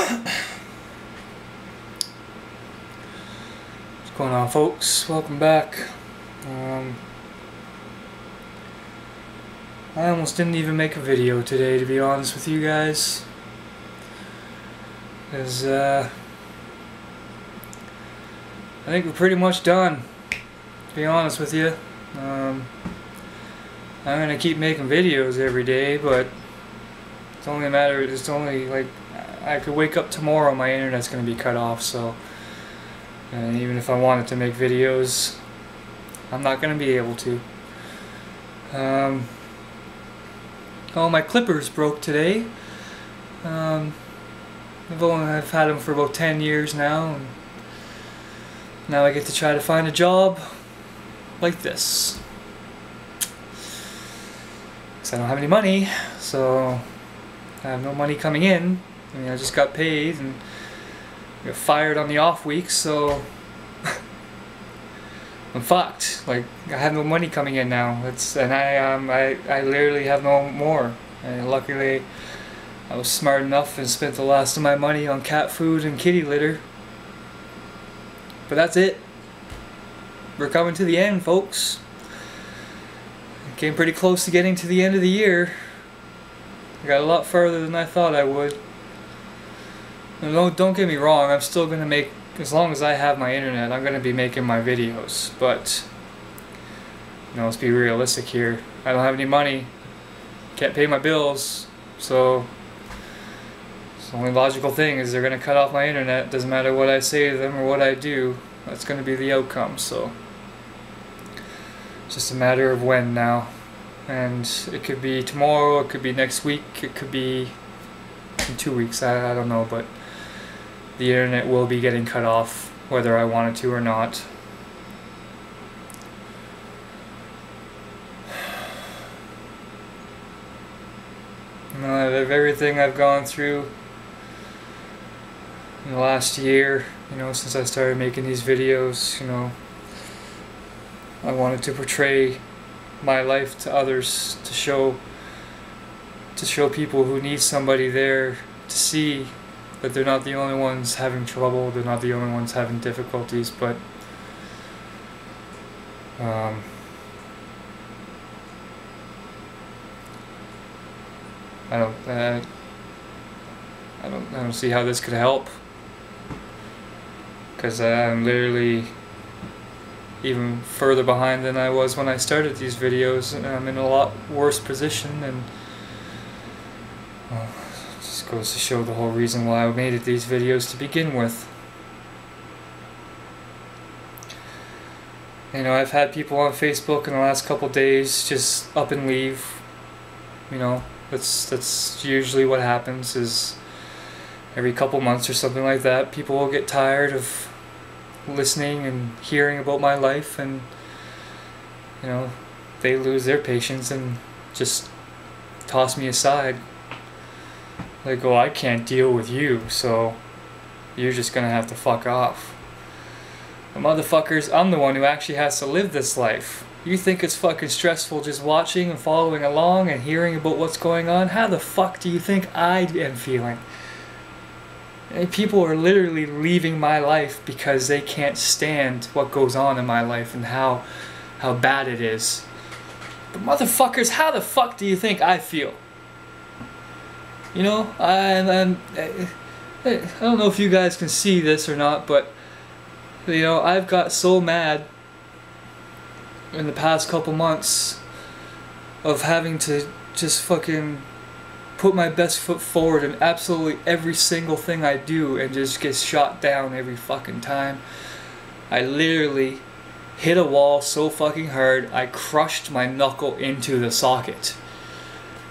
What's going on, folks? Welcome back. I almost didn't even make a video today, to be honest with you guys, because I think we're pretty much done, to be honest with you. I'm gonna keep making videos every day, but it's only a matter, it's only like I could wake up tomorrow, my internet's gonna be cut off, so and even if I wanted to make videos, I'm not gonna be able to. Oh, my clippers broke today. I've had them for about 10 years now, and now I get to try to find a job like this. Because I don't have any money, so I have no money coming in. I mean, I just got paid and got fired on the off week, so I'm fucked. Like, I have no money coming in now. I literally have no more. And luckily, I was smart enough and spent the last of my money on cat food and kitty litter. But that's it. We're coming to the end, folks. Came pretty close to getting to the end of the year. I got a lot further than I thought I would. And don't get me wrong, I'm still gonna make, as long as I have my internet, I'm gonna be making my videos. But you know, let's be realistic here. I don't have any money, can't pay my bills, so the only logical thing is they're gonna cut off my internet. Doesn't matter what I say to them or what I do, that's gonna be the outcome. So it's just a matter of when now, and it could be tomorrow, it could be next week, it could be in 2 weeks. I don't know, but the internet will be getting cut off whether I wanted to or not. You know, of everything I've gone through in the last year, you know, since I started making these videos, you know, I wanted to portray my life to others, to show people who need somebody there to see that they're not the only ones having trouble, they're not the only ones having difficulties, but I don't see how this could help, because I'm literally even further behind than I was when I started these videos, and I'm in a lot worse position, and well, it just goes to show the whole reason why I made these videos to begin with. You know, I've had people on Facebook in the last couple days just up and leave. You know, that's usually what happens, is every couple months or something like that, people will get tired of listening and hearing about my life, and you know, they lose their patience and just toss me aside. Like, oh, I can't deal with you, so you're just gonna have to fuck off. But motherfuckers, I'm the one who actually has to live this life. You think it's fucking stressful just watching and following along and hearing about what's going on? How the fuck do you think I am feeling? And people are literally leaving my life because they can't stand what goes on in my life and how bad it is. But motherfuckers, how the fuck do you think I feel? You know, I don't know if you guys can see this or not, but you know, I've got so mad in the past couple months of having to just fucking put my best foot forward in absolutely every single thing I do and just get shot down every fucking time. I literally hit a wall so fucking hard I crushed my knuckle into the socket.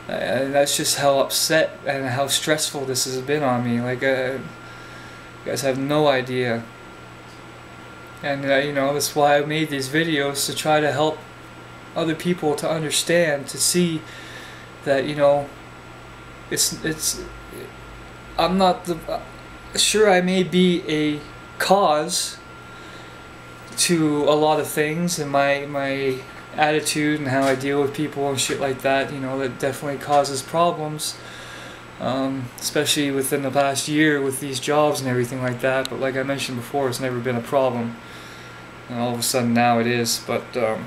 And that's just how upset and how stressful this has been on me. Like, you guys have no idea. And you know, that's why I made these videos, to try to help other people to understand, to see that, you know, I'm not sure I may be a cause to a lot of things, and my attitude and how I deal with people and shit like that, you know, that definitely causes problems. especially within the past year with these jobs and everything like that. But like I mentioned before, it's never been a problem, and all of a sudden now it is. But I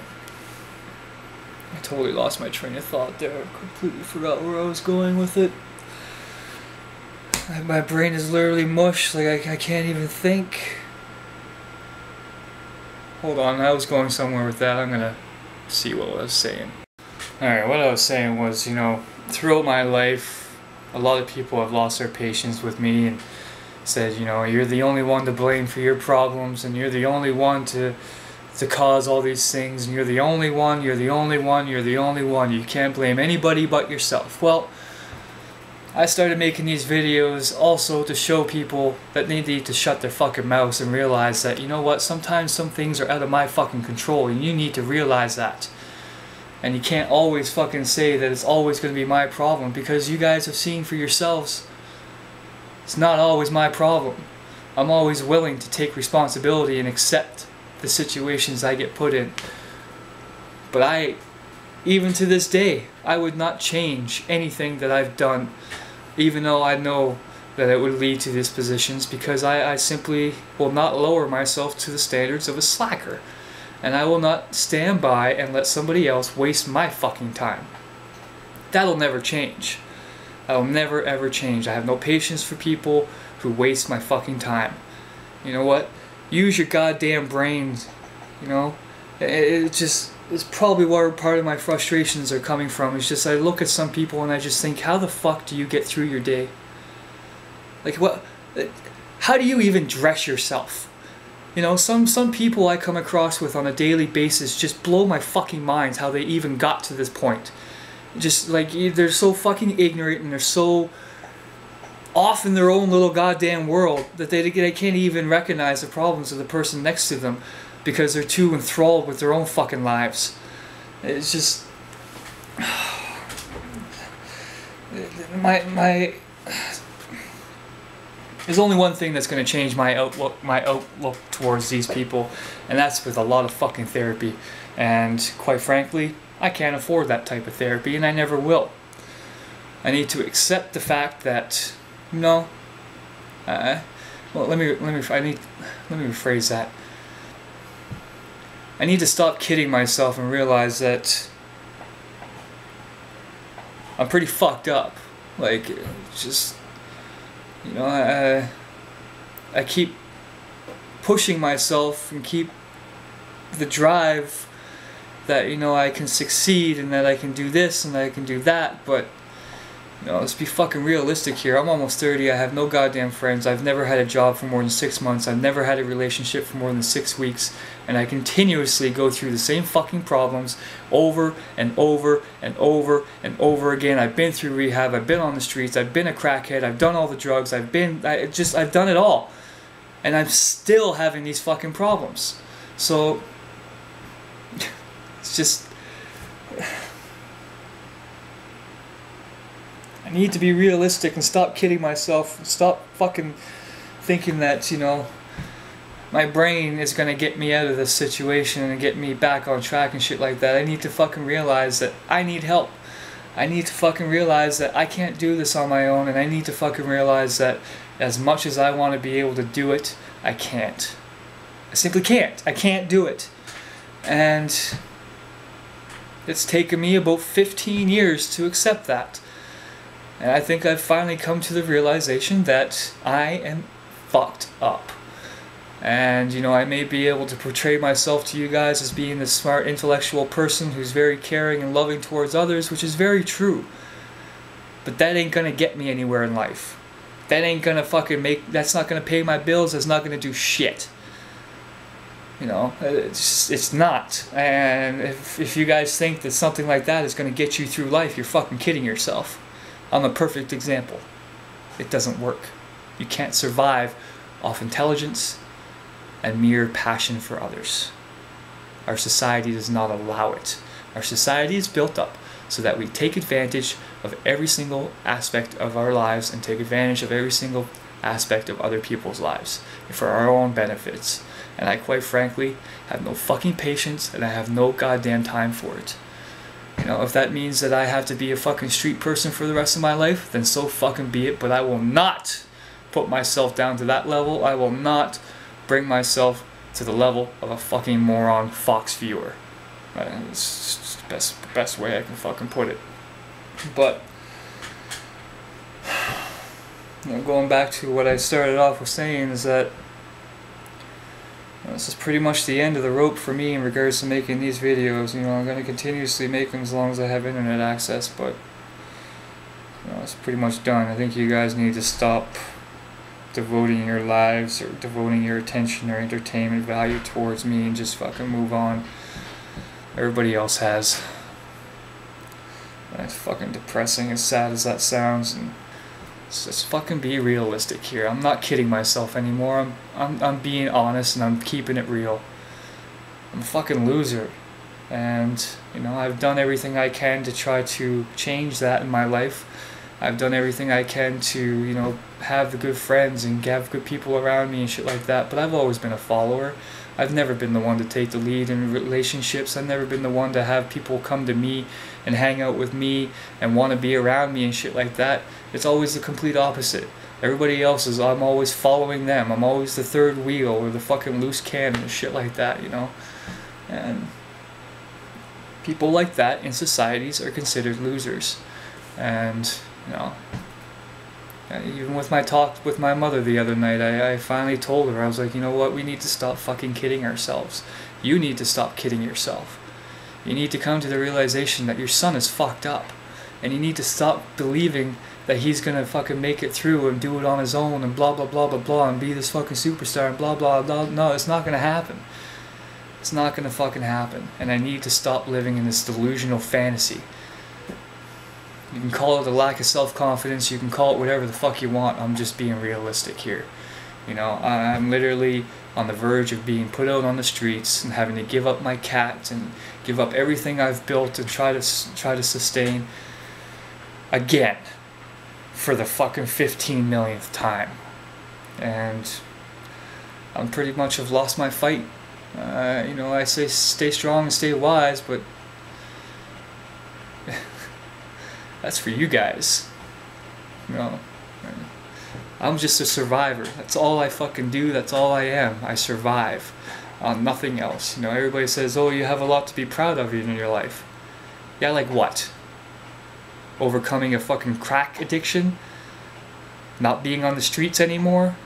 totally lost my train of thought there. I completely forgot where I was going with it. My brain is literally mush. Like I can't even think. Hold on, I was going somewhere with that. I'm gonna see what I was saying. Alright, what I was saying was, you know, throughout my life, a lot of people have lost their patience with me and said, you know, you're the only one to blame for your problems, and you're the only one to cause all these things, and you're the only one, you're the only one, you're the only one. You can't blame anybody but yourself. Well, I started making these videos also to show people that they need to shut their fucking mouths and realize that, you know what, sometimes some things are out of my fucking control, and you need to realize that. And you can't always fucking say that it's always going to be my problem, because you guys have seen for yourselves, it's not always my problem. I'm always willing to take responsibility and accept the situations I get put in. But even to this day, I would not change anything that I've done, even though I know that it would lead to these positions, because I simply will not lower myself to the standards of a slacker. And I will not stand by and let somebody else waste my fucking time. That'll never change. That'll never ever change. I have no patience for people who waste my fucking time. You know what? Use your goddamn brains. You know? It's probably where part of my frustrations are coming from. It's just I look at some people and I just think, how the fuck do you get through your day? Like what? How do you even dress yourself? You know, some people I come across with on a daily basis just blow my fucking minds how they even got to this point. Just like, they're so fucking ignorant and they're so off in their own little goddamn world that they can't even recognize the problems of the person next to them because they're too enthralled with their own fucking lives. It's just... There's only one thing that's going to change my outlook towards these people, and that's with a lot of fucking therapy. And quite frankly, I can't afford that type of therapy, and I never will. I need to accept the fact that, no, well, let me rephrase that. I need to stop kidding myself and realize that I'm pretty fucked up. Like, just... You know, I keep pushing myself and keep the drive that, you know, I can succeed and that I can do this and that I can do that, but, you know, let's be fucking realistic here. I'm almost 30, I have no goddamn friends, I've never had a job for more than 6 months, I've never had a relationship for more than 6 weeks, and I continuously go through the same fucking problems over and over and over and over again. I've been through rehab, I've been on the streets, I've been a crackhead, I've done all the drugs, I've done it all. And I'm still having these fucking problems. So, it's just... I need to be realistic and stop kidding myself and stop fucking thinking that, you know, my brain is going to get me out of this situation and get me back on track and shit like that. I need to fucking realize that I need help. I need to fucking realize that I can't do this on my own, and I need to fucking realize that as much as I want to be able to do it, I can't. I simply can't. I can't do it. And it's taken me about 15 years to accept that. And I think I've finally come to the realization that I am fucked up. And, you know, I may be able to portray myself to you guys as being this smart, intellectual person who's very caring and loving towards others, which is very true. But that ain't gonna get me anywhere in life. That ain't gonna fucking that's not gonna pay my bills, that's not gonna do shit. You know, it's not. And if you guys think that something like that is gonna get you through life, you're fucking kidding yourself. I'm a perfect example. It doesn't work. You can't survive off intelligence and mere passion for others. Our society does not allow it. Our society is built up so that we take advantage of every single aspect of our lives and take advantage of every single aspect of other people's lives for our own benefits. And I quite frankly have no fucking patience, and I have no goddamn time for it. You know, if that means that I have to be a fucking street person for the rest of my life, then so fucking be it. But I will not put myself down to that level. I will not bring myself to the level of a fucking moron Fox viewer. It's just the best way I can fucking put it. But, you know, going back to what I started off with saying is that this is pretty much the end of the rope for me in regards to making these videos. You know, I'm going to continuously make them as long as I have internet access, but you know, it's pretty much done. I think you guys need to stop devoting your lives or devoting your attention or entertainment value towards me and just fucking move on. Everybody else has. And it's fucking depressing, as sad as that sounds, and let's fucking be realistic here. I'm not kidding myself anymore. I'm being honest and I'm keeping it real. I'm a fucking loser. And, you know, I've done everything I can to try to change that in my life. I've done everything I can to, you know, have the good friends and have good people around me and shit like that. But I've always been a follower. I've never been the one to take the lead in relationships. I've never been the one to have people come to me and hang out with me and want to be around me and shit like that. It's always the complete opposite. Everybody else is, I'm always following them. I'm always the third wheel or the fucking loose cannon and shit like that, you know. And people like that in societies are considered losers. And, you know, even with my talk with my mother the other night, I finally told her, I was like, you know what, we need to stop fucking kidding ourselves. You need to stop kidding yourself. You need to come to the realization that your son is fucked up. And you need to stop believing that he's gonna fucking make it through and do it on his own and blah blah blah blah blah and be this fucking superstar and blah blah blah. No, it's not gonna happen. It's not gonna fucking happen. And I need to stop living in this delusional fantasy. You can call it a lack of self-confidence, you can call it whatever the fuck you want. I'm just being realistic here. You know, I'm literally on the verge of being put out on the streets and having to give up my cat and give up everything I've built and try to sustain again for the fucking 15 millionth time. And I'm pretty much have lost my fight. You know, I say stay strong and stay wise, but that's for you guys. You know, I'm just a survivor. That's all I fucking do. That's all I am. I survive. Nothing else. You know, everybody says, oh, you have a lot to be proud of in your life. Yeah, like what? Overcoming a fucking crack addiction? Not being on the streets anymore?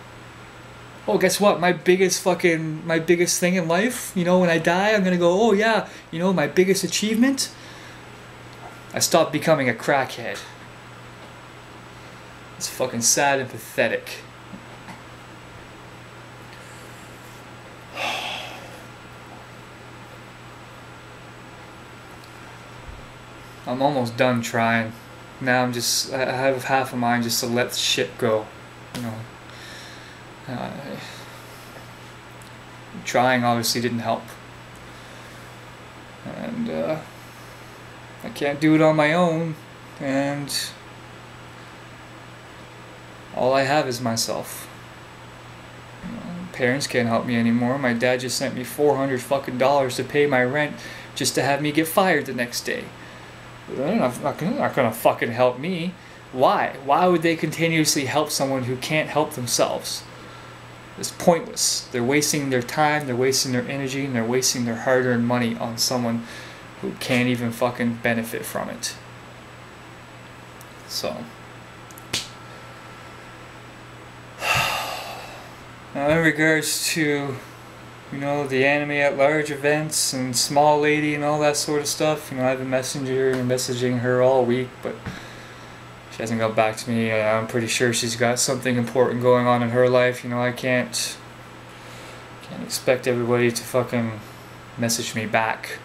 Oh, guess what? My biggest thing in life, you know, when I die, I'm gonna go, oh yeah, you know, my biggest achievement? I stopped becoming a crackhead. It's fucking sad and pathetic. I'm almost done trying. Now I have half a mind just to let shit go. You know. Trying obviously didn't help. And I can't do it on my own, and all I have is myself. You know, parents can't help me anymore. My dad just sent me $400 fucking to pay my rent just to have me get fired the next day. They're not gonna fucking help me. Why? Why would they continuously help someone who can't help themselves? It's pointless. They're wasting their time, they're wasting their energy, and they're wasting their hard-earned money on someone who can't even fucking benefit from it. So, now in regards to, you know, the anime at large events and Small Lady and all that sort of stuff, you know, I've been messaging her all week, but she hasn't got back to me. I'm pretty sure she's got something important going on in her life. You know, I can't expect everybody to fucking message me back.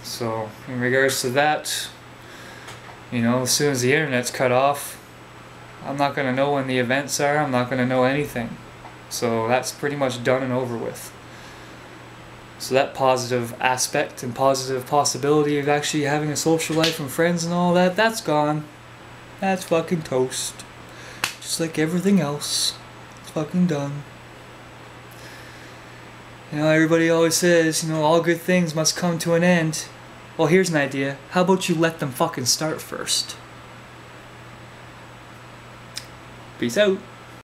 So in regards to that, you know, as soon as the internet's cut off, I'm not going to know when the events are, I'm not going to know anything. So that's pretty much done and over with. So that positive aspect and positive possibility of actually having a social life and friends and all that, that's gone. That's fucking toast. Just like everything else. It's fucking done. You know, everybody always says, you know, all good things must come to an end. Well, here's an idea. How about you let them fucking start first? Peace out.